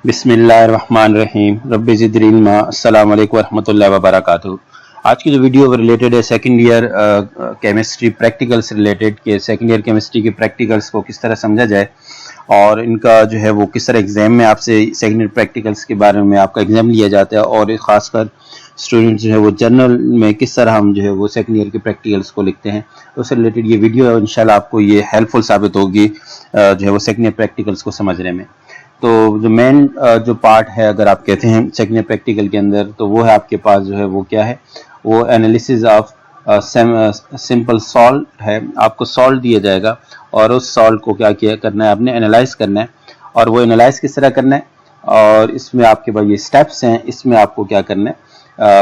बिस्मिल्लाहिर्रहमानिर्रहीम रब्बि ज़िदनी इल्मा। अस्सलामु अलैकुम वरहमतुल्लाहि वबरकातुहू। आज की जो वीडियो रिलेटेड है सेकंड ईयर केमिस्ट्री प्रैक्टिकल से रिलेटेड के सेकंड ईयर केमिस्ट्री के प्रैक्टिकल्स को किस तरह समझा जाए और इनका जो है वो किस तरह एग्जाम में आपसे सेकंड ईयर प्रैक्टिकल्स के बारे में आपका एग्जाम लिया जाता है और खासकर स्टूडेंट जो है वो जर्नल में किस तरह हम जो है वो सेकंड ईयर के प्रैक्टिकल्स को लिखते हैं, उससे रिलेटेड ये वीडियो है। इंशाल्लाह आपको ये हेल्पफुल साबित होगी जो है वो सेकंड ईयर प्रैक्टिकल्स को समझने में। तो जो मेन जो पार्ट है अगर आप कहते हैं सेकंड ईयर प्रैक्टिकल के अंदर, तो वो है आपके पास जो है वो क्या है, वो एनालिसिस ऑफ सिंपल सॉल्ट है। आपको सॉल्ट दिया जाएगा और उस सॉल्ट को क्या किया करना है, आपने एनालाइज करना है। और वो एनालाइज किस तरह करना है, और इसमें आपके पास ये स्टेप्स हैं, इसमें आपको क्या करना है,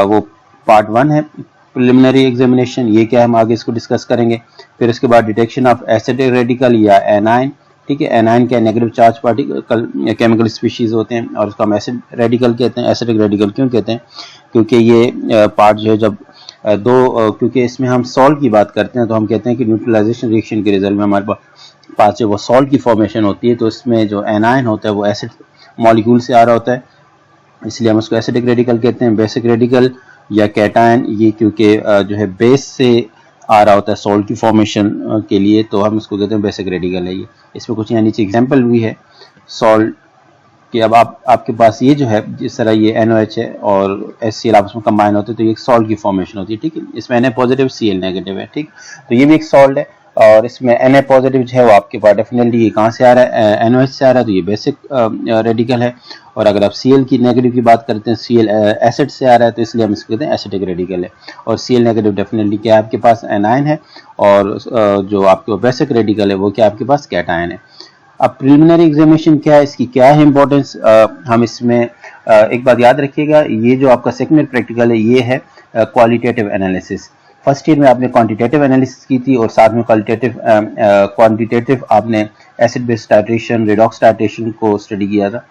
वो पार्ट 1 है प्रिलिमिनरी एग्जामिनेशन। ये क्या है, हम आगे इसको डिस्कस करेंगे। फिर उसके बाद डिटेक्शन ऑफ एसिडिक रेडिकल या एनाइन। ठीक है, एनाइन क्या negative charge particle chemical species होते हैं और उसको हम एसिड रेडिकल कहते हैं। एसिडिक रेडिकल क्यों कहते हैं, क्योंकि ये पार्ट जो है जब क्योंकि इसमें हम सॉल्ट की बात करते हैं तो हम कहते हैं कि न्यूट्रलाइजेशन रिएक्शन के रिजल्ट में हमारे पास जो वो सॉल्ट की फॉर्मेशन होती है, तो इसमें जो एनाइन होता है वो एसिड मॉलिक्यूल से आ रहा होता है, इसलिए हम उसको एसिडिक रेडिकल कहते हैं। बेसिक रेडिकल या कैटायन, ये क्योंकि जो है बेस से आ रहा होता है सॉल्ट की फॉर्मेशन के लिए, तो हम इसको कहते हैं बेसिक रेडिकल है ये। इसमें कुछ यहाँ नीचे एग्जाम्पल भी है सॉल्ट कि अब आपके पास ये जो है जिस तरह ये NOH है और HCl आपस में कंबाइन होते हैं तो ये एक सॉल्ट की फॉर्मेशन होती है। ठीक है, इसमें Na पॉजिटिव Cl नेगेटिव है। ठीक, तो ये भी एक सॉल्ट है और इसमें Na पॉजिटिव जो है वो आपके पास डेफिनेटली ये कहाँ से आ रहा है, NOH से आ रहा है, तो ये बेसिक रेडिकल है। और अगर आप Cl की नेगेटिव की बात करते हैं, Cl एसिड से आ रहा है, तो इसलिए हम इसको कहते हैं एसिडिक रेडिकल है। और Cl नेगेटिव डेफिनेटली क्या है, आपके पास एनाइन है, और जो आपके बेसिक रेडिकल है वो क्या आपके पास कैटायन है। अब प्रिलिमिनरी एग्जामिनेशन क्या है, इसकी क्या है इंपॉर्टेंस, हम इसमें एक बात याद रखिएगा, ये जो आपका सेकंड ईयर प्रैक्टिकल है ये है क्वालिटेटिव एनालिसिस। फर्स्ट ईयर में आपने क्वांटिटेटिव एनालिसिस की थी और साथ में क्वांटिटेटिव आपने acid base titration, redox titration को स्टडी किया था।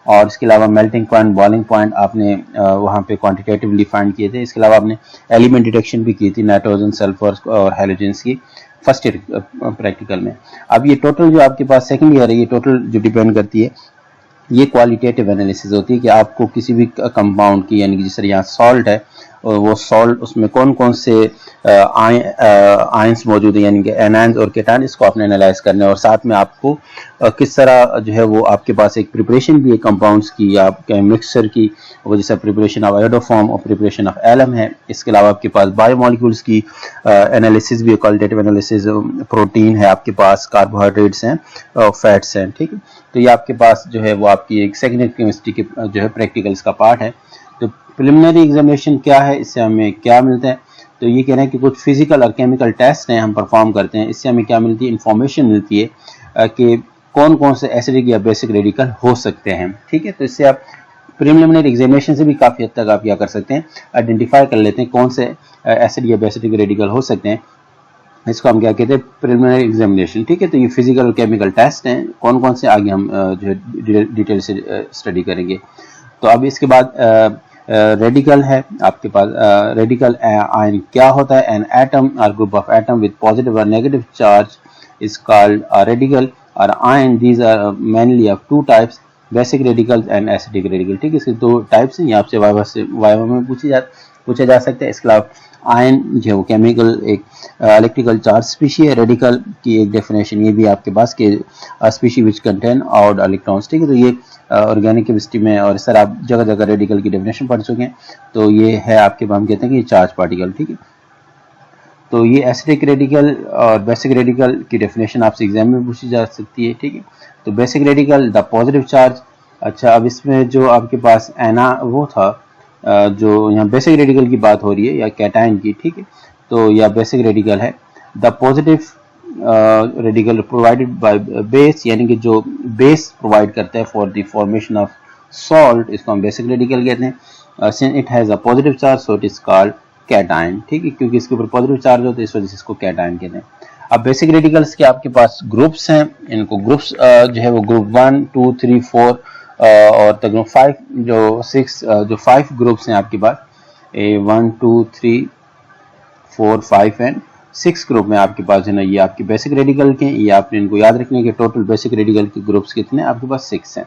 और इसके अलावा मेल्टिंग पॉइंट, बॉइलिंग पॉइंट आपने वहाँ पे क्वांटिटेटिवली फाइंड किए थे। इसके अलावा आपने एलिमेंट डिटेक्शन भी की थी, नाइट्रोजन, सल्फर और हैलोजेंस की फर्स्ट ईयर प्रैक्टिकल में। अब ये टोटल जो आपके पास सेकंड ईयर है, ये टोटल जो डिपेंड करती है, ये क्वालिटेटिव एनालिसिस होती है कि आपको किसी भी कंपाउंड की, यानी कि जिस तरह यहाँ सॉल्ट है, वो सॉल्ट उसमें कौन कौन से आयंस मौजूद है, यानी कि एनाइंस और केटायन, इसको आपने एनालाइज करना है। और साथ में आपको किस तरह जो है वो आपके पास एक प्रिपरेशन भी है कंपाउंड्स की या मिक्सचर की, वो जैसे प्रिपरेशन ऑफ आयोडोफॉर्म और प्रिपरेशन ऑफ एलम है। इसके अलावा आपके पास बायोमोलिक्यूल्स की एनालिसिस भी है, क्वालिटेटिव एनालिसिस, प्रोटीन है आपके पास, कार्बोहाइड्रेट्स हैं, फैट्स हैं। ठीक है, तो ये आपके पास जो है वो आपकी एक सेकेंड ईयर केमिस्ट्री के जो है प्रैक्टिकल्स का पार्ट है। तो प्रिलिमिनरी एग्जामिनेशन क्या है, इससे हमें क्या मिलता है, तो ये कह रहे हैं कि कुछ फिजिकल और केमिकल टेस्ट हैं हम परफॉर्म करते हैं, इससे हमें क्या मिलती है, इंफॉर्मेशन मिलती है कि कौन कौन से एसिडिक या बेसिक रेडिकल हो सकते हैं। ठीक है, तो इससे आप प्रिलिमिनरी एग्जामिनेशन से भी काफ़ी हद तक आप क्या कर सकते हैं, आइडेंटिफाई कर लेते हैं कौन से एसिड या बेसिक रेडिकल हो सकते हैं। इसको हम क्या कहते हैं, प्रिलिमिनरी एग्जामिनेशन। ठीक है, तो ये फिजिकल और केमिकल टेस्ट हैं, कौन कौन से आगे हम जो है डिटेल से स्टडी करेंगे। तो अब इसके बाद रेडिकल है आपके पास। रेडिकल आयन क्या होता है, एन एटम और group of atom with positive और negative charge is called radical और ion. These are mainly of two types, basic radical and acidic radical. ठीक है, इसके दो टाइप्स हैं, ये आपसे वाइवा में पूछा जा सकता है। इसके अलावा आयन जो है वो केमिकल एक इलेक्ट्रिकल चार्ज स्पीशी है। रेडिकल की एक डेफिनेशन ये भी आपके पास के species which contain odd electrons. ठीक है, तो ये ऑर्गेनिक केमिस्ट्री में और इस तरह आप जगह जगह रेडिकल की डेफिनेशन पढ़ चुके हैं। तो ये है आपके, हम कहते हैं कि ये चार्ज पार्टिकल। ठीक है, तो ये एसिडिक रेडिकल और बेसिक रेडिकल की डेफिनेशन आपसे एग्जाम में पूछी जा सकती है। ठीक है, तो basic radical the positive charge. अच्छा, अब इसमें जो आपके पास एना वो था, जो यहाँ बेसिक रेडिकल की बात हो रही है या कैटायन की। ठीक है, तो यह बेसिक रेडिकल है। The positive radical provided by base, यानी कि जो बेस प्रोवाइड करता है for the formation of salt, इसको हम बेसिक रेडिकल कहते हैं। Since it has a positive charge so it is called cation. ठीक है, क्योंकि इसके ऊपर पॉजिटिव चार्ज होता है इस वजह से इसको कैटायन कहते हैं। अब बेसिक रेडिकल्स के आपके पास ग्रुप्स हैं, इनको ग्रुप्स जो है वो ग्रुप 1, 2, 3, 4 और तकरीबन 5 जो 6 जो 5 ग्रुप्स हैं आपके पास, 1, 2, 3, 4, 5 एंड 6 ग्रुप में आपके पास है ना, ये आपके बेसिक रेडिकल के। ये आपने इनको याद रखने के टोटल बेसिक रेडिकल के ग्रुप्स कितने आपके पास 6 हैं।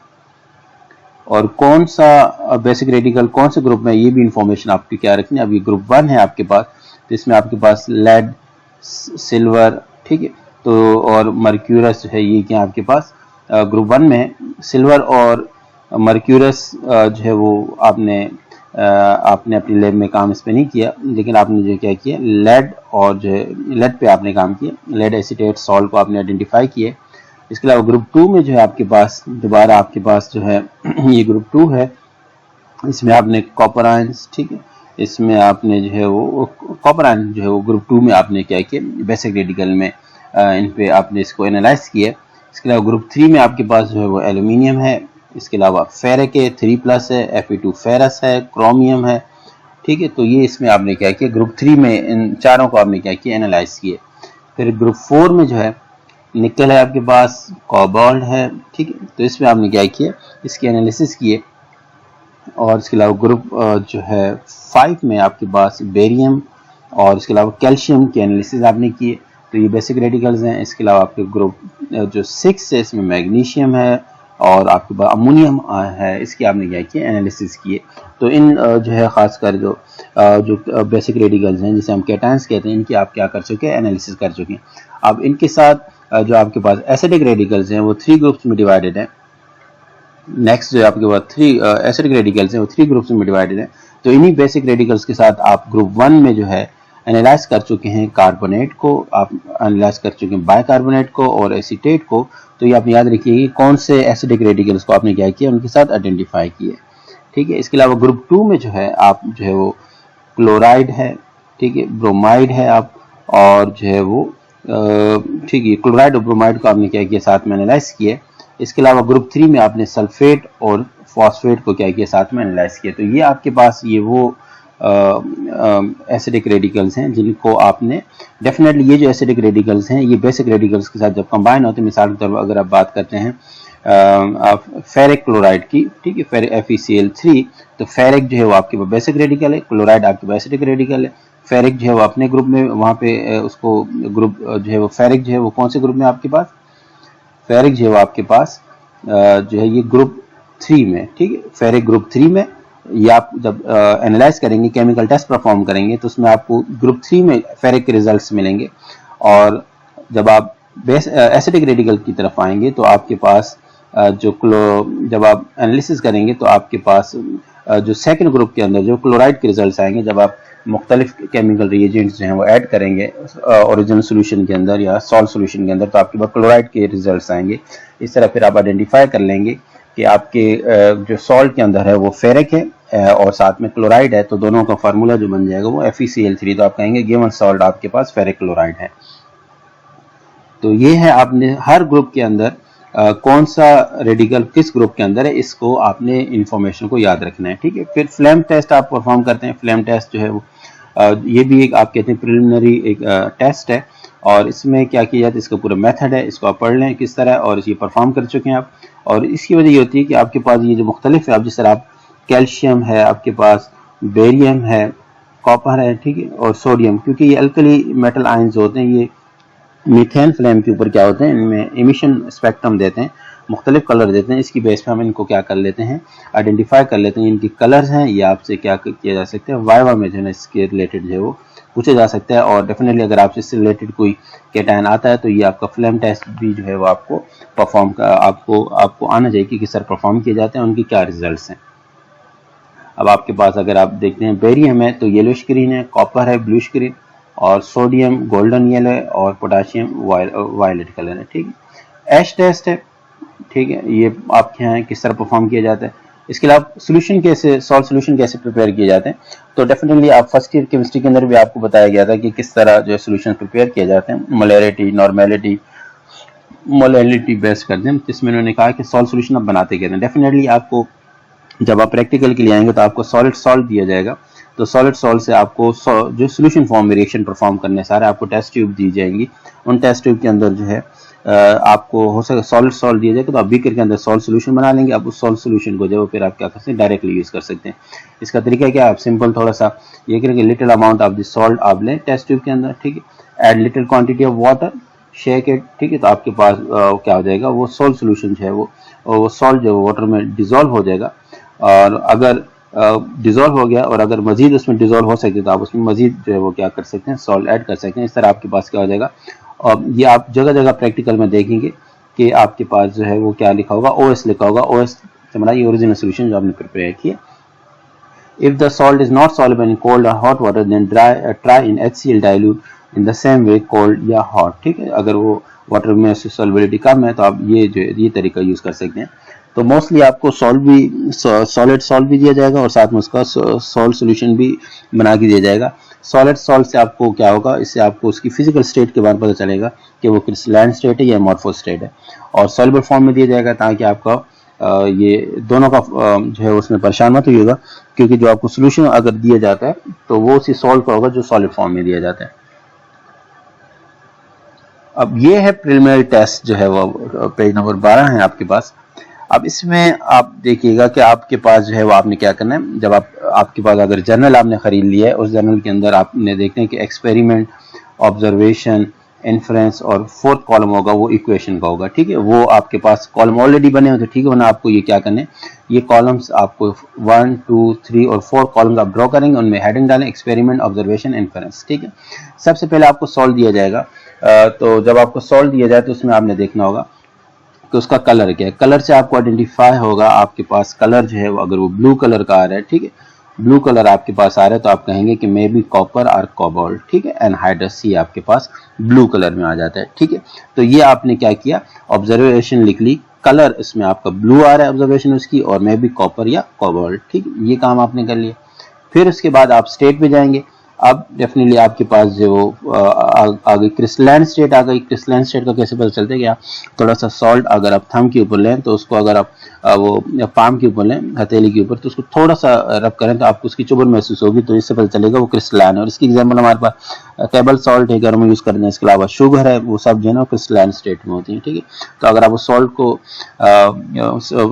और कौन सा बेसिक रेडिकल कौन से ग्रुप में, ये भी इंफॉर्मेशन आपकी क्या रखनी है। अब ये ग्रुप 1 है आपके पास, तो इसमें आपके पास लेड, सिल्वर, ठीक है, तो और मर्क्यूरस है, ये क्या आपके पास ग्रुप 1 में सिल्वर और मर्क्यूरस जो है वो आपने अपनी लैब में काम इस पे नहीं किया, लेकिन आपने जो क्या किया लेड और जो है लेड पे आपने काम किया, लेड एसीटेट सॉल्ट को आपने आइडेंटिफाई किए। इसके अलावा ग्रुप 2 में जो है आपके पास दोबारा आपके पास जो है ये ग्रुप 2 है, इसमें आपने कॉपर आयंस, ठीक है, इसमें आपने जो है वो कॉपर आयन जो है वो ग्रुप 2 में आपने क्या किया बेसिक रेडिकल में इन पे आपने इसको एनालाइज किया। इसके अलावा ग्रुप 3 में आपके पास जो है वो एल्यूमिनियम है, इसके अलावा फेरिक है 3+ है, Fe2 फेरस है, क्रोमियम है, ठीक है, तो ये इसमें आपने क्या किया ग्रुप 3 में इन चारों को आपने क्या किया एनालाइज किए। फिर ग्रुप 4 में जो है निकल है आपके पास, कोबाल्ट है, ठीक है, तो इसमें आपने क्या किया इसकी एनालिसिस किए। और इसके अलावा ग्रुप जो है 5 में आपके पास बेरियम और इसके अलावा कैल्शियम की एनालिसिस आपने किए, तो ये बेसिक रेडिकल्स हैं। इसके अलावा आपके ग्रुप जो 6 है इसमें मैग्नीशियम है और आपके पास अमोनियम है, इसकी आपने क्या किया एनालिसिस किए। तो इन जो है खासकर जो बेसिक रेडिकल्स हैं जिसे हम कैटायंस कहते हैं, इनकी आप क्या कर चुके हैं एनालिसिस कर चुके हैं। अब इनके साथ जो आपके पास एसिडिक रेडिकल्स हैं वो 3 ग्रुप्स में डिवाइडेड है। नेक्स्ट जो आपके पास 3 एसिडिक रेडिकल्स हैं वो 3 ग्रुप्स में डिवाइडेड है। तो इन्हीं बेसिक रेडिकल्स के साथ आप ग्रुप 1 में जो है एनालाइज कर चुके हैं कार्बोनेट को, आप एनालाइज कर चुके हैं बाइकार्बोनेट को और एसीटेट को। तो ये आप याद रखिए कि कौन से एसिडिक रेडिकल्स को आपने क्या किया उनके साथ आइडेंटिफाई किए, ठीक है। इसके अलावा ग्रुप 2 में जो है आप जो है वो क्लोराइड है, ठीक है, ब्रोमाइड है आप, और जो है वो ठीक है क्लोराइड और ब्रोमाइड को आपने क्या किया साथ में एनालाइज किए। इसके अलावा ग्रुप 3 में आपने सल्फेट और फॉस्फेट को क्या किया साथ में एनालाइज किया। तो ये आपके पास ये वो एसिडिक रेडिकल्स हैं जिनको आपने डेफिनेटली, ये जो एसिडिक रेडिकल्स हैं ये बेसिक रेडिकल्स के साथ जब कंबाइन होते हैं, मिसाल के तौर पर अगर आप बात करते हैं फेरिक क्लोराइड की, ठीक है, फेरिक FeCl3, तो फेरिक जो है वो आपके पास बेसिक रेडिकल है, क्लोराइड आपके पास एसिडिक रेडिकल है। फेरिक जो है वो अपने ग्रुप में वहाँ पे उसको ग्रुप जो है वो फेरिक जो है वो कौन से ग्रुप में आपके पास, फेरिक जो है वो आपके पास जो है ये ग्रुप 3 में, ठीक है, फेरिक ग्रुप 3 में। ये आप जब एनालाइज करेंगे केमिकल टेस्ट परफॉर्म करेंगे तो उसमें आपको ग्रुप 3 में फेरिक के रिजल्ट्स मिलेंगे। और जब आप एसिडिक रेडिकल की तरफ आएंगे तो आपके पास जब आप एनालिसिस करेंगे तो आपके पास जो सेकंड ग्रुप के अंदर जो क्लोराइड के रिजल्ट्स आएंगे, जब आप मुख्तलिफ केमिकल रिएजेंट्स जो हैं वो ऐड करेंगे ओरिजिनल सोल्यूशन के अंदर या सॉल्ट सोल्यूशन के अंदर, तो आपके पास क्लोराइड के रिजल्ट्स आएंगे। इस तरह फिर आप आइडेंटिफाई कर लेंगे कि आपके जो सॉल्ट के अंदर है वो फेरिक है और साथ में क्लोराइड है, तो दोनों का फार्मूला जो बन जाएगा वो FeCl3, तो आप कहेंगे गिवन सॉल्ट आपके पास फेरिक क्लोराइड है। तो ये है आपने हर ग्रुप के अंदर कौन सा रेडिकल किस ग्रुप के अंदर है, इसको आपने इंफॉर्मेशन को याद रखना है, ठीक है। फिर फ्लेम टेस्ट आप परफॉर्म करते हैं। फ्लेम टेस्ट जो है वो ये भी एक आप कहते हैं प्रिलिमिनरी एक टेस्ट है, और इसमें क्या किया जाता है, इसका पूरा मेथड है, इसको आप पढ़ लें किस तरह, और ये परफॉर्म कर चुके हैं आप। और इसकी वजह ये होती है कि आपके पास ये जो मुख्तलिफ है, आप जिस तरह आप कैल्शियम है, आपके पास बेरियम है, कॉपर है, ठीक है, और सोडियम, क्योंकि ये अल्कली मेटल आयंस होते हैं, ये मीथेन फ्लेम के ऊपर क्या होते हैं, इनमें इमिशन स्पेक्ट्रम देते हैं, मुख्तलिफ कलर देते हैं। इसकी बेस पे हम इनको क्या कर लेते हैं आइडेंटिफाई कर लेते हैं, इनकी कलर्स हैं, ये आपसे क्या किया जा सकता है वाइवा में जो है इसके रिलेटेड जो है वो पूछा जा सकता है। और डेफिनेटली अगर आपसे इससे रिलेटेड कोई कैटायन आता है तो ये आपका फ्लेम टेस्ट भी जो है वो आपको परफॉर्म आपको आना चाहिए कि किस तरह परफॉर्म किए जाते हैं, उनकी क्या रिजल्ट हैं। अब आपके पास अगर आप देखते हैं बेरियम है तो येलोइश ग्रीन है, कॉपर है ब्लूइश ग्रीन, और सोडियम गोल्डन येलो है, और पोटाशियम वायलेट कलर है, ठीक है। एश टेस्ट है, ठीक है, ये आपके यहाँ किस तरह परफॉर्म किया जाता है। इसके अलावा सोल्यूशन कैसे, सॉल्ट सोल्यूशन कैसे प्रिपेयर किए जाते हैं, तो डेफिनेटली आप फर्स्ट ईयर केमिस्ट्री के अंदर भी आपको बताया गया था कि किस तरह जो है सोल्यूशन प्रिपेयर किए जाते हैं, मोलैरिटी, नॉर्मेलिटी, मोलैलिटी बेस्ड करते हैं, जिसमें उन्होंने कहा कि सॉल्ट सोल्यूशन आप बनाते कहते हैं। डेफिनेटली आपको जब आप प्रैक्टिकल के लिए आएंगे तो आपको सॉलिड सॉल्ट दिया जाएगा, तो सॉलिड सॉल्ट से आपको जो सोल्यूशन फॉर्म में रिएक्शन परफॉर्म करने सारे आपको टेस्ट ट्यूब दी जाएंगी। उन टेस्ट ट्यूब के अंदर जो है आपको हो सके सॉलिड सॉल्ट दिया जाएगा, तो आप बीकर के अंदर सॉल्ट सोल्यूशन बना लेंगे। आप उस सॉल्ट सोल्यूशन को जो फिर आप क्या कर सकते हैं डायरेक्टली यूज कर सकते हैं। इसका तरीका क्या है, आप सिंपल थोड़ा सा ये करेंगे, little amount of the salt आप लें टेस्ट ट्यूब के अंदर, ठीक है, add little quantity of water, shake it, ठीक है, तो आपके पास क्या हो जाएगा वो सॉल्ट सोल्यूशन जो है वो और वो सॉल्ट जो वाटर में डिजोल्व हो जाएगा। और अगर डिजोल्व हो गया और अगर मजीद उसमें डिजोल्व हो सकते तो आप उसमें मजीद जो है वो क्या कर सकते हैं, सॉल्ट ऐड कर सकते हैं। इस तरह आपके पास क्या हो जाएगा, और ये आप जगह जगह प्रैक्टिकल में देखेंगे कि आपके पास जो है वो क्या लिखा होगा, OS लिखा होगा। OS हमारा ये ओरिजिनल सोल्यूशन जो आपने प्रिपेयर किया। If the salt is not soluble in cold or hot water, then try in HCl dilute in the same way cold या hot। ठीक है, अगर वो वाटर में सॉल्युबिलिटी कम है तो आप ये तरीका यूज कर सकते हैं। तो मोस्टली आपको सॉल्ट भी, सॉलिड सॉल्ट भी दिया जाएगा और साथ में उसका सॉल्ट सोल्यूशन भी बना के दिया जाएगा। सॉलिड सॉल्ट से आपको क्या होगा, इससे आपको उसकी फिजिकल स्टेट के बारे में पता चलेगा कि वो क्रिस्टलाइन स्टेट है या अमोर्फस स्टेट है, और सॉल्युबल फॉर्म में दिया जाएगा ताकि आपका ये दोनों का जो है उसमें परेशान मत होइएगा, क्योंकि जो आपको सोल्यूशन अगर दिया जाता है तो वो उसी सॉल्ट का होगा जो सॉलिड फॉर्म में दिया जाता है। अब ये है प्रिलिमिनरी टेस्ट जो है वो पेज नंबर 12 है आपके पास। अब इसमें आप देखिएगा कि आपके पास जो है वो आपने क्या करना है, जब आपके पास अगर जर्नल आपने खरीद लिया है, उस जर्नल के अंदर आपने देखना है कि एक्सपेरिमेंट, ऑब्जर्वेशन, इन्फ्रेंस और फोर्थ कॉलम होगा वो इक्वेशन का होगा। ठीक है, वो आपके पास कॉलम ऑलरेडी बने हो तो ठीक है, वरना आपको ये क्या करना है, ये कॉलम्स आपको 1, 2, 3 और 4 कॉलम्स आप ड्रॉ करेंगे, उनमें हेडिंग डालें एक्सपेरिमेंट, ऑब्जर्वेशन, इन्फ्रेंस। ठीक है, सबसे पहले आपको सॉल्व दिया जाएगा। तो जब आपको सॉल्व दिया जाए तो उसमें आपने देखना होगा कि उसका कलर क्या है। कलर से आपको आइडेंटिफाई होगा, आपके पास कलर जो है वो अगर वो ब्लू कलर का आ रहा है, ठीक है, ब्लू कलर आपके पास आ रहा है तो आप कहेंगे कि मे बी कॉपर और कोबाल्ट। ठीक है, एनहाइड्रस सी आपके पास ब्लू कलर में आ जाता है। ठीक है, तो ये आपने क्या किया, ऑब्जर्वेशन लिख ली, कलर इसमें आपका ब्लू आ रहा है ऑब्जर्वेशन उसकी, और मे बी कॉपर या कोबाल्ट। ठीक है, ये काम आपने कर लिया। फिर उसके बाद आप स्टेट पे जाएंगे। अब डेफिनेटली आपके पास जो आगे क्रिस्टलाइन स्टेट आ गई। क्रिस्टलाइन स्टेट का कैसे पता चलता है कि आप थोड़ा सा सॉल्ट अगर आप थंब के ऊपर लें तो उसको, अगर आप वो पाम के ऊपर लें, हथेली के ऊपर, तो उसको थोड़ा सा रब करें तो आपको उसकी चुभन महसूस होगी, तो इससे पता चलेगा वो क्रिस्टलाइन है। और इसकी एग्जाम्पल हमारे पास टेबल सॉल्ट है, घर में यूज करते हैं, इसके अलावा शुगर है, वो सब जो है ना क्रिस्टलाइन स्टेट में होती है। ठीक है, तो अगर आप उस सॉल्ट को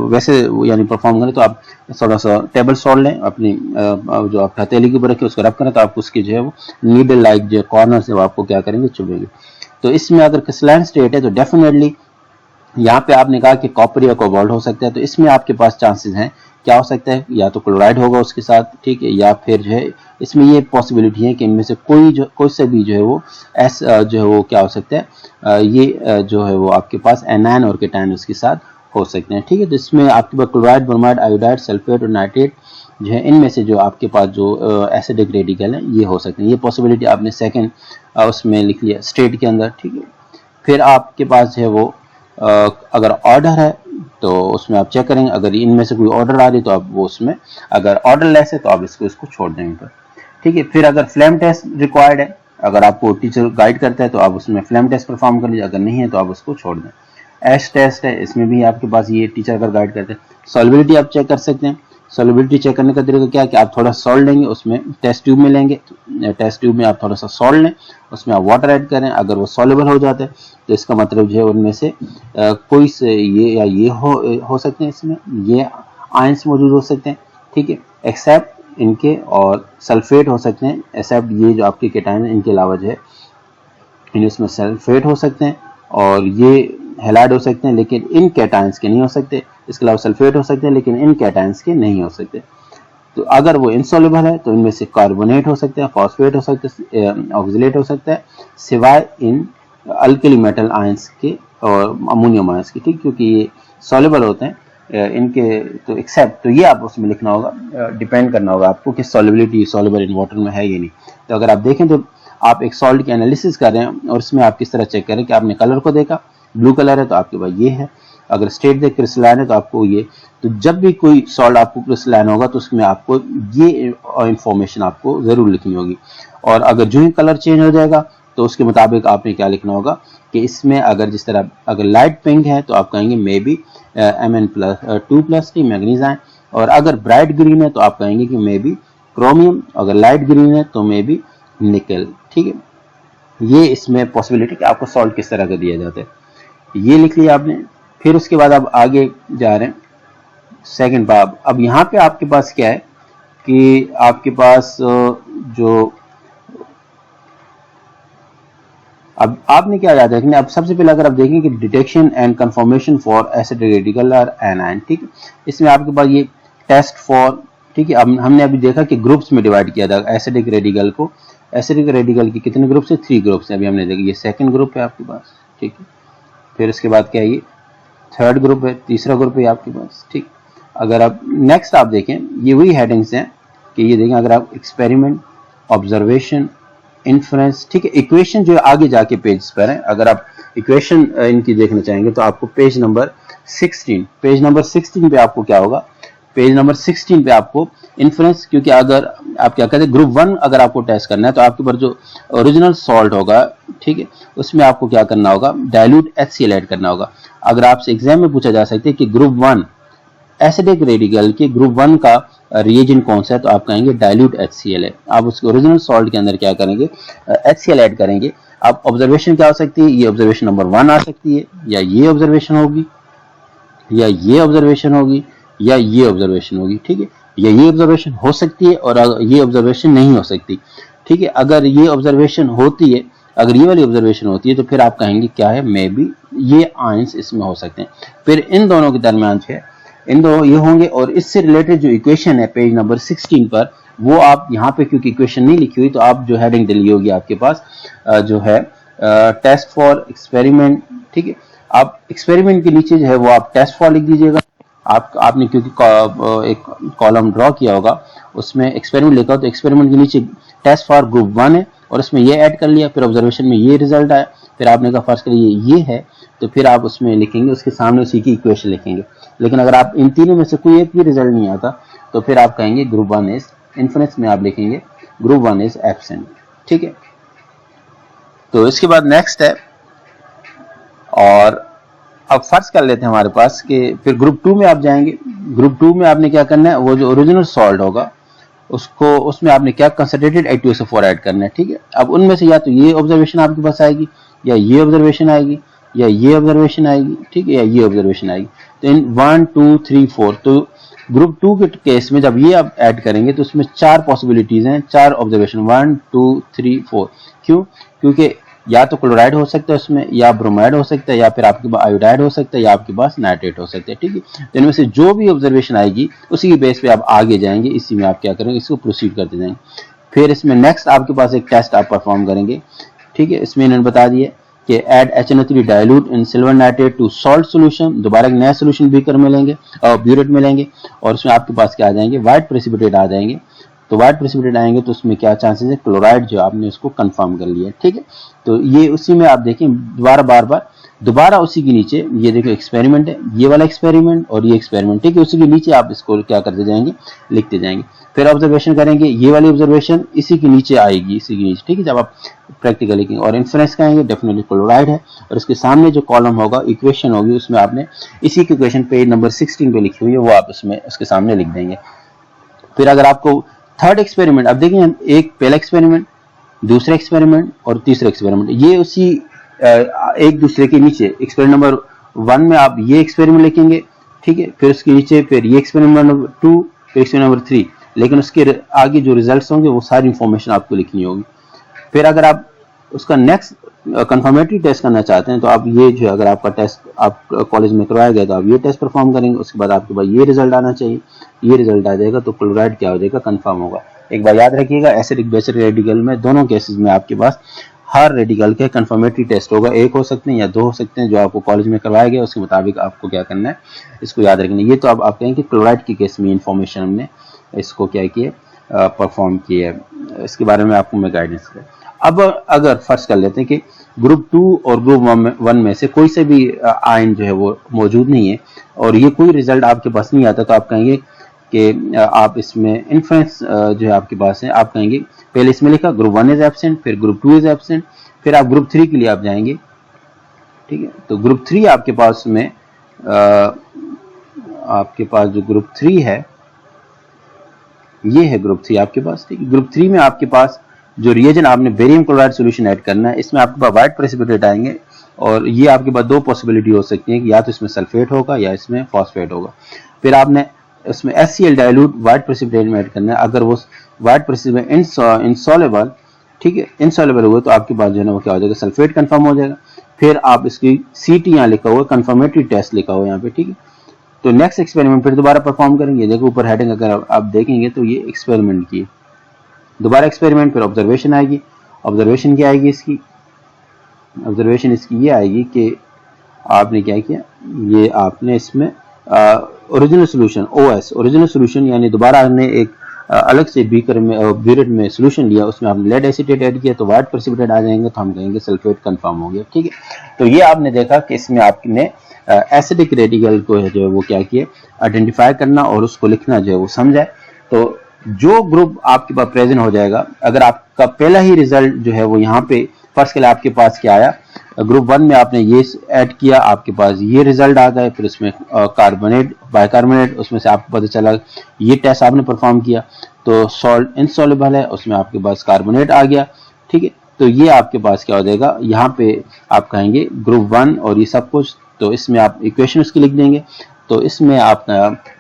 वैसे यानी परफॉर्म करें तो आप थोड़ा सा टेबल सॉल्ट लें, अपनी जो आप हथेली के ऊपर रखें उसको रब करें तो आपको उसकी जो है वो नीडल लाइक जो कॉर्नर से वो आपको क्या करेंगे, चुभेंगे। तो इसमें अगर क्रिस्टलाइन स्टेट है तो डेफिनेटली यहाँ पे आपने कहा कि कॉपर या कोबाल्ट हो सकता है, तो इसमें आपके पास चांसेस हैं, क्या हो सकता है, या तो क्लोराइड होगा उसके साथ, ठीक है, या फिर जो है इसमें ये पॉसिबिलिटी है कि इनमें से कोई से भी जो है वो जो है वो क्या हो सकता है, ये जो है वो आपके पास एनायन और केटायन उसके साथ हो सकते हैं। ठीक है, तो इसमें आपके पास क्लोराइड, ब्रोमाइड, आयोडाइड, सल्फेट और नाइट्रेट जो है, इनमें से जो आपके पास जो एसिडिक रेडिकल है ये हो सकते हैं। ये पॉसिबिलिटी आपने सेकंड उसमें लिख लिया स्टेट के अंदर। ठीक है, फिर आपके पास जो है वो अगर ऑर्डर है तो उसमें आप चेक करेंगे, अगर इनमें से कोई ऑर्डर आ रही तो आप वो उसमें, अगर ऑर्डर लेस है तो आप इसको छोड़ देंगे। ठीक है, फिर अगर फ्लेम टेस्ट रिक्वायर्ड है, अगर आपको टीचर गाइड करता है तो आप उसमें फ्लेम टेस्ट परफॉर्म कर लीजिए, अगर नहीं है तो आप उसको छोड़ दें। एश टेस्ट है, इसमें भी आपके पास ये टीचर अगर गाइड करते हैं। सॉल्युबिलिटी आप चेक कर सकते हैं। सॉल्युबिलिटी चेक करने का तरीका क्या है कि आप थोड़ा सॉल्ट लेंगे, उसमें टेस्ट ट्यूब में लेंगे, टेस्ट ट्यूब में आप थोड़ा सा सॉल्ट लें, उसमें आप वाटर ऐड करें, अगर वो सॉल्युबल हो जाता है तो इसका मतलब जो है उनमें से कोई से ये या ये हो सकते हैं, इसमें ये आयंस मौजूद हो सकते हैं। ठीक है, एक्सेप्ट इनके, और सल्फेट हो सकते हैं, एक्सेप्ट ये जो आपके केटायन इनके अलावा जो है इसमें सल्फेट हो सकते हैं, और ये हैलाइड हो सकते हैं लेकिन इन कैटायंस के नहीं हो सकते। इसके अलावा सल्फेट हो सकते हैं लेकिन इन कैटायंस के नहीं हो सकते। तो अगर वो इनसॉल्युबल है तो इनमें से कार्बोनेट हो सकते हैं, फॉस्फेट हो सकते हैं, ऑक्सिलेट हो सकता है, सिवाय इन अल्कली मेटल आयंस के और अमोनियम आयंस के। ठीक, क्योंकि ये सॉल्युबल होते हैं इनके, तो एक्सेप्ट, तो ये आप उसमें लिखना होगा, डिपेंड करना होगा आपको कि सॉल्युबिलिटी सॉल्युबल इन वाटर में है या नहीं। तो अगर आप देखें तो आप एक सॉल्ट की एनालिसिस कर रहे हैं और इसमें आप किस तरह चेक करें कि आपने कलर को देखा, ब्लू कलर है तो आपके पास ये है, अगर स्टेट देख क्रिस्टलाइन है तो आपको ये। तो जब भी कोई सॉल्ट आपको क्रिस्टलाइन होगा तो उसमें आपको ये इंफॉर्मेशन आपको जरूर लिखनी होगी। और अगर जो ही कलर चेंज हो जाएगा तो उसके मुताबिक आपने क्या लिखना होगा कि इसमें अगर जिस तरह अगर लाइट पिंक है तो आप कहेंगे may be Mn+2+ manganese ion, और अगर ब्राइट ग्रीन है तो आप कहेंगे कि मे बी क्रोमियम, अगर लाइट ग्रीन है तो मे बी निकल। ठीक है, ये इसमें पॉसिबिलिटी कि आपको सॉल्ट किस तरह का दिया जाता है, ये लिख लिया आपने। फिर उसके बाद आप आगे जा रहे हैं सेकंड बाब। अब यहाँ पे आपके पास क्या है कि आपके पास जो अब आपने क्या याद रखना है, अब सबसे पहले अगर आप देखें कि detection and confirmation for acidic radical और एनायन, ठीक है, इसमें आपके पास ये टेस्ट फॉर, ठीक है, अब हमने अभी देखा कि ग्रुप्स में डिवाइड किया था एसिडिक रेडिकल को। एसिडिक रेडिकल के कितने ग्रुप्स है, 3 ग्रुप्स हैं, अभी हमने देखा, ये सेकंड ग्रुप है आपके पास, ठीक है, फिर उसके बाद क्या है, ये थर्ड ग्रुप है, तीसरा ग्रुप है आपके पास, ठीक। अगर आप नेक्स्ट आप देखें, ये वही हेडिंग्स हैं कि ये देखें, अगर आप एक्सपेरिमेंट, ऑब्जर्वेशन, इन्फ्रेंस, ठीक है, इक्वेशन जो आगे जाके पेज पर है, अगर आप इक्वेशन इनकी देखना चाहेंगे तो आपको पेज नंबर 16 पे आपको क्या होगा, पेज नंबर 16 पे आपको इन्फ्रेंस, क्योंकि अगर आप क्या कहते हैं ग्रुप 1 अगर आपको टेस्ट करना है तो आपके ऊपर जो ओरिजिनल सॉल्ट होगा, ठीक है, उसमें आपको क्या करना होगा, डाइल्यूट HCl ऐड करना होगा। अगर आपसे एग्जाम में पूछा जा सकता है कि ग्रुप 1 एसिडिक रेडिकल के ग्रुप 1 का रिएजेंट कौन सा है, तो आप कहेंगे डाइल्यूट HCl है। आप उसके ओरिजिनल सॉल्ट के अंदर क्या करेंगे, HCl ऐड करेंगे। अब ऑब्जर्वेशन क्या हो सकती है, ये ऑब्जर्वेशन नंबर 1 आ सकती है, या ये ऑब्जर्वेशन होगी, या ये ऑब्जर्वेशन होगी, या ये ऑब्जर्वेशन होगी, ठीक है, या ये ऑब्जर्वेशन हो सकती है और ये ऑब्जर्वेशन नहीं हो सकती, ठीक है। अगर ये ऑब्जर्वेशन होती है, अगर ये वाली ऑब्जर्वेशन होती है तो फिर आप कहेंगे क्या है, मे बी ये आयंस इसमें हो सकते हैं। फिर इन दोनों के दरमियान है, इन दोनों ये होंगे, और इससे रिलेटेड जो इक्वेशन है पेज नंबर 16 पर, वो आप यहाँ पे क्योंकि इक्वेशन नहीं लिखी हुई तो आप जो हेडिंग डली होगी आपके पास जो है टेस्ट फॉर एक्सपेरिमेंट, ठीक है, आप एक्सपेरिमेंट के नीचे जो है वो आप टेस्ट फॉर लिख दीजिएगा। आपने क्योंकि एक कॉलम ड्रॉ किया होगा उसमें एक्सपेरिमेंट लिखा हो, तो एक्सपेरिमेंट के नीचे टेस्ट फॉर ग्रुप 1 है और उसमें ये ऐड कर लिया, फिर ऑब्जर्वेशन में ये रिजल्ट आया, फिर आपने कहा फर्स्ट करिए ये है, तो फिर आप उसमें लिखेंगे, उसके सामने उसी की इक्वेशन लिखेंगे। लेकिन अगर आप इन तीनों में से कोई एक भी रिजल्ट नहीं आता तो फिर आप कहेंगे ग्रुप 1 इज, इन्फिनिट्स में आप लिखेंगे ग्रुप 1 इज एब्सेंट, ठीक है। तो इसके बाद नेक्स्ट है, और अब फर्ज कर लेते हैं हमारे पास कि फिर ग्रुप 2 में आप जाएंगे। ग्रुप 2 में आपने क्या करना है, वो जो ओरिजिनल सॉल्ट होगा उसको, उसमें आपने क्या कंसंट्रेटेड H2SO4 ऐड करना है, ठीक है। अब उनमें से या तो ये ऑब्जर्वेशन आपके पास आएगी, या ये ऑब्जर्वेशन आएगी, या ये ऑब्जर्वेशन आएगी, ठीक है, या ये ऑब्जर्वेशन आएगी। तो इन 1 2 3 4, तो ग्रुप 2 के केस में जब ये आप ऐड करेंगे तो उसमें 4 पॉसिबिलिटीज हैं, 4 ऑब्जर्वेशन, 1 2 3 4। क्यों? क्योंकि या तो क्लोराइड हो सकता है उसमें, या ब्रोमाइड हो सकता है, या फिर आपके पास आयोडाइड हो सकता है, या आपके पास नाइट्रेट हो सकता है, ठीक है। तो इनमें से जो भी ऑब्जर्वेशन आएगी उसी की बेस पे आप आगे जाएंगे, इसी में आप क्या करेंगे, इसको प्रोसीड करते जाएंगे। फिर इसमें नेक्स्ट आपके पास एक टेस्ट आप परफॉर्म करेंगे, ठीक है। इसमें इन्होंने बता दिया कि add HNO3 dilute in silver nitrate to salt solution, दोबारा एक नया सोल्यूशन बीकर मिलेंगे और ब्यूरेट मिलेंगे, और उसमें आपके पास क्या आ जाएंगे, व्हाइट प्रेसिपिटेट आ जाएंगे। तो व्हाइट प्रेसिपिटेट आएंगे तो उसमें क्या चांसेस है, क्लोराइड जो आपने उसको कंफर्म कर लिया, ठीक है। तो ये उसी में आप देखें दोबारा उसी के नीचे ये देखो एक्सपेरिमेंट है, ये वाला एक्सपेरिमेंट और ये एक्सपेरिमेंट, ठीक है, उसी के नीचे आप इसको क्या करते जाएंगे, लिखते जाएंगे। फिर ऑब्जर्वेशन करेंगे, ये वाली ऑब्जर्वेशन इसी के नीचे आएगी, इसी के नीचे, ठीक है, जब आप प्रैक्टिकल लिखेंगे। और इन्फ्रेंस कहेंगे, डेफिनेटली क्लोराइड है, और उसके सामने जो कॉलम होगा, इक्वेशन होगी, उसमें आपने इसी की इक्वेशन पेज नंबर 16 पे लिखी हुई है, वो आप उसमें उसके सामने लिख देंगे। फिर अगर आपको थर्ड एक्सपेरिमेंट, अब देखिए एक पहला एक्सपेरिमेंट, दूसरा एक्सपेरिमेंट और तीसरा एक्सपेरिमेंट, ये उसी एक दूसरे के नीचे एक्सपेरिमेंट नंबर 1 में आप ये एक्सपेरिमेंट लिखेंगे, ठीक है, फिर उसके नीचे फिर ये एक्सपेरिमेंट नंबर 2, फिर एक्सपेरिमेंट नंबर 3, लेकिन उसके आगे जो रिजल्ट्स होंगे वो सारी इंफॉर्मेशन आपको लिखनी होगी। फिर अगर आप उसका नेक्स्ट कंफर्मेटरी टेस्ट करना चाहते हैं तो आप ये जो अगर आपका टेस्ट आप कॉलेज में करवाया गया तो आप ये टेस्ट परफॉर्म करेंगे, उसके बाद आपके पास ये रिजल्ट आना चाहिए, ये रिजल्ट आ जाएगा तो क्लोराइड क्या हो जाएगा, कंफर्म होगा। एक बार याद रखिएगा, एसिडिक बेसिक रेडिकल में दोनों केसेस में आपके पास हर रेडिकल के कंफर्मेटरी टेस्ट होगा, एक हो सकते हैं या 2 हो सकते हैं, जो आपको कॉलेज में करवाया गया उसके मुताबिक आपको क्या करना है, इसको याद रखना है। ये तो अब आप कहेंगे क्लोराइड के केस में इन्फॉर्मेशन हमने इसको क्या किया, परफॉर्म किया है, इसके बारे में आपको मैं गाइडेंस करें। अब अगर फर्ज कर लेते हैं कि ग्रुप 2 और ग्रुप 1 में से कोई से भी आयन जो है वो मौजूद नहीं है और ये कोई रिजल्ट आपके पास नहीं आता, तो आप कहेंगे कि आप इसमें इन्फ्रेंस जो है आपके पास है, आप कहेंगे पहले इसमें लिखा ग्रुप 1 इज एब्सेंट, फिर ग्रुप 2 इज एब्सेंट, फिर आप ग्रुप 3 के लिए आप जाएंगे, ठीक है। तो ग्रुप 3 आपके पास में आपके पास जो ग्रुप 3 है ये है ग्रुप 3 आपके पास, ठीक है। ग्रुप 3 में आपके पास जो रिएजेंट आपने बेरियम क्लोराइड सॉल्यूशन ऐड करना है, इसमें आपके पास व्हाइट प्रेसिपिटेट आएंगे, और ये आपके पास 2 पॉसिबिलिटी हो सकती है कि या तो इसमें सल्फेट होगा या इसमें फॉस्फेट होगा। फिर आपने इसमें HCl डाइल्यूट व्हाइट प्रेसिपिटेट में ऐड करना है, अगर वो व्हाइट प्रेसिपिटेट इनसॉल्युबल, ठीक है, इनसॉल्युबल हुए तो आपके पास जो है ना वो क्या हो जाएगा, सल्फेट कंफर्म हो जाएगा। फिर आप इसकी CT यहाँ लिखा हुआ है, कंफर्मेटरी टेस्ट लिखा हुआ है यहाँ पे, ठीक है। तो नेक्स्ट एक्सपेरिमेंट फिर दोबारा परफॉर्म करेंगे। देखो ऊपर हेडिंग अगर आप देखेंगे तो ये एक्सपेरिमेंट की, दोबारा एक्सपेरिमेंट, फिर ऑब्जर्वेशन आएगी। ऑब्जर्वेशन क्या आएगी इसकी, ऑब्जर्वेशन इसकी ये आएगी कि आपने क्या किया, ये आपने इसमें original solution OS, original solution यानी दोबारा आपने एक अलग से बीकर में ब्यूरेट में सोल्यूशन लिया, उसमें आपने लेड एसीटेट ऐड किया तो वाइट प्रेसिपिटेट आ जाएंगे, तो हम कहेंगे सल्फेट कंफर्म हो गया, ठीक है। तो ये आपने देखा कि इसमें आपने एसिडिक रेडिकल को जो है वो क्या किया, आइडेंटिफाई करना और उसको लिखना जो है वो समझा है। तो जो ग्रुप आपके पास प्रेजेंट हो जाएगा, अगर आपका पहला ही रिजल्ट जो है वो यहाँ पे फर्स्ट के लिए आपके पास क्या आया, ग्रुप 1 में आपने ये ऐड किया, आपके पास ये रिजल्ट आ गए, फिर उसमें कार्बोनेट बाइकार्बोनेट, उसमें से आपको पता चला ये टेस्ट आपने परफॉर्म किया तो सॉल्ट इनसॉल्युबल है, उसमें आपके पास कार्बोनेट आ गया, ठीक है। तो ये आपके पास क्या हो जाएगा, यहाँ पे आप कहेंगे ग्रुप 1 और ये सब कुछ, तो इसमें आप इक्वेशन उसकी लिख देंगे। तो इसमें आप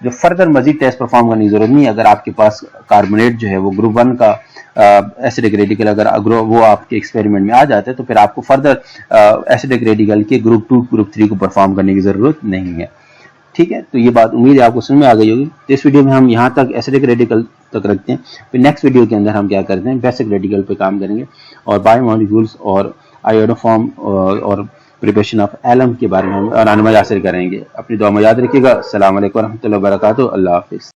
जो फर्दर मजीद टेस्ट परफॉर्म करने की जरूरत नहीं है। अगर आपके पास कार्बोनेट जो है वो ग्रुप 1 का एसिडिक रेडिकल अगर वो आपके एक्सपेरिमेंट में आ जाता है तो फिर आपको फर्दर एसिडिक रेडिकल के ग्रुप 2 ग्रुप 3 को परफॉर्म करने की जरूरत नहीं है, ठीक है। तो ये बात उम्मीद है आपको समझ में आ गई होगी। तो इस वीडियो में हम यहाँ तक एसिडिक रेडिकल तक रखते हैं, फिर नेक्स्ट वीडियो के अंदर हम क्या करते हैं, बेसिक रेडिकल पे काम करेंगे और बायोमॉलिक्यूल्स और आयोडोफॉर्म और प्रिपरेशन ऑफ एलम के बारे में हम मालूमात हासिल करेंगे। अपनी दुआ में याद रखिएगा। अस्सलाम वालेकुम रहमतुल्लाहि व बरकातुहू। अल्लाह हाफिज़।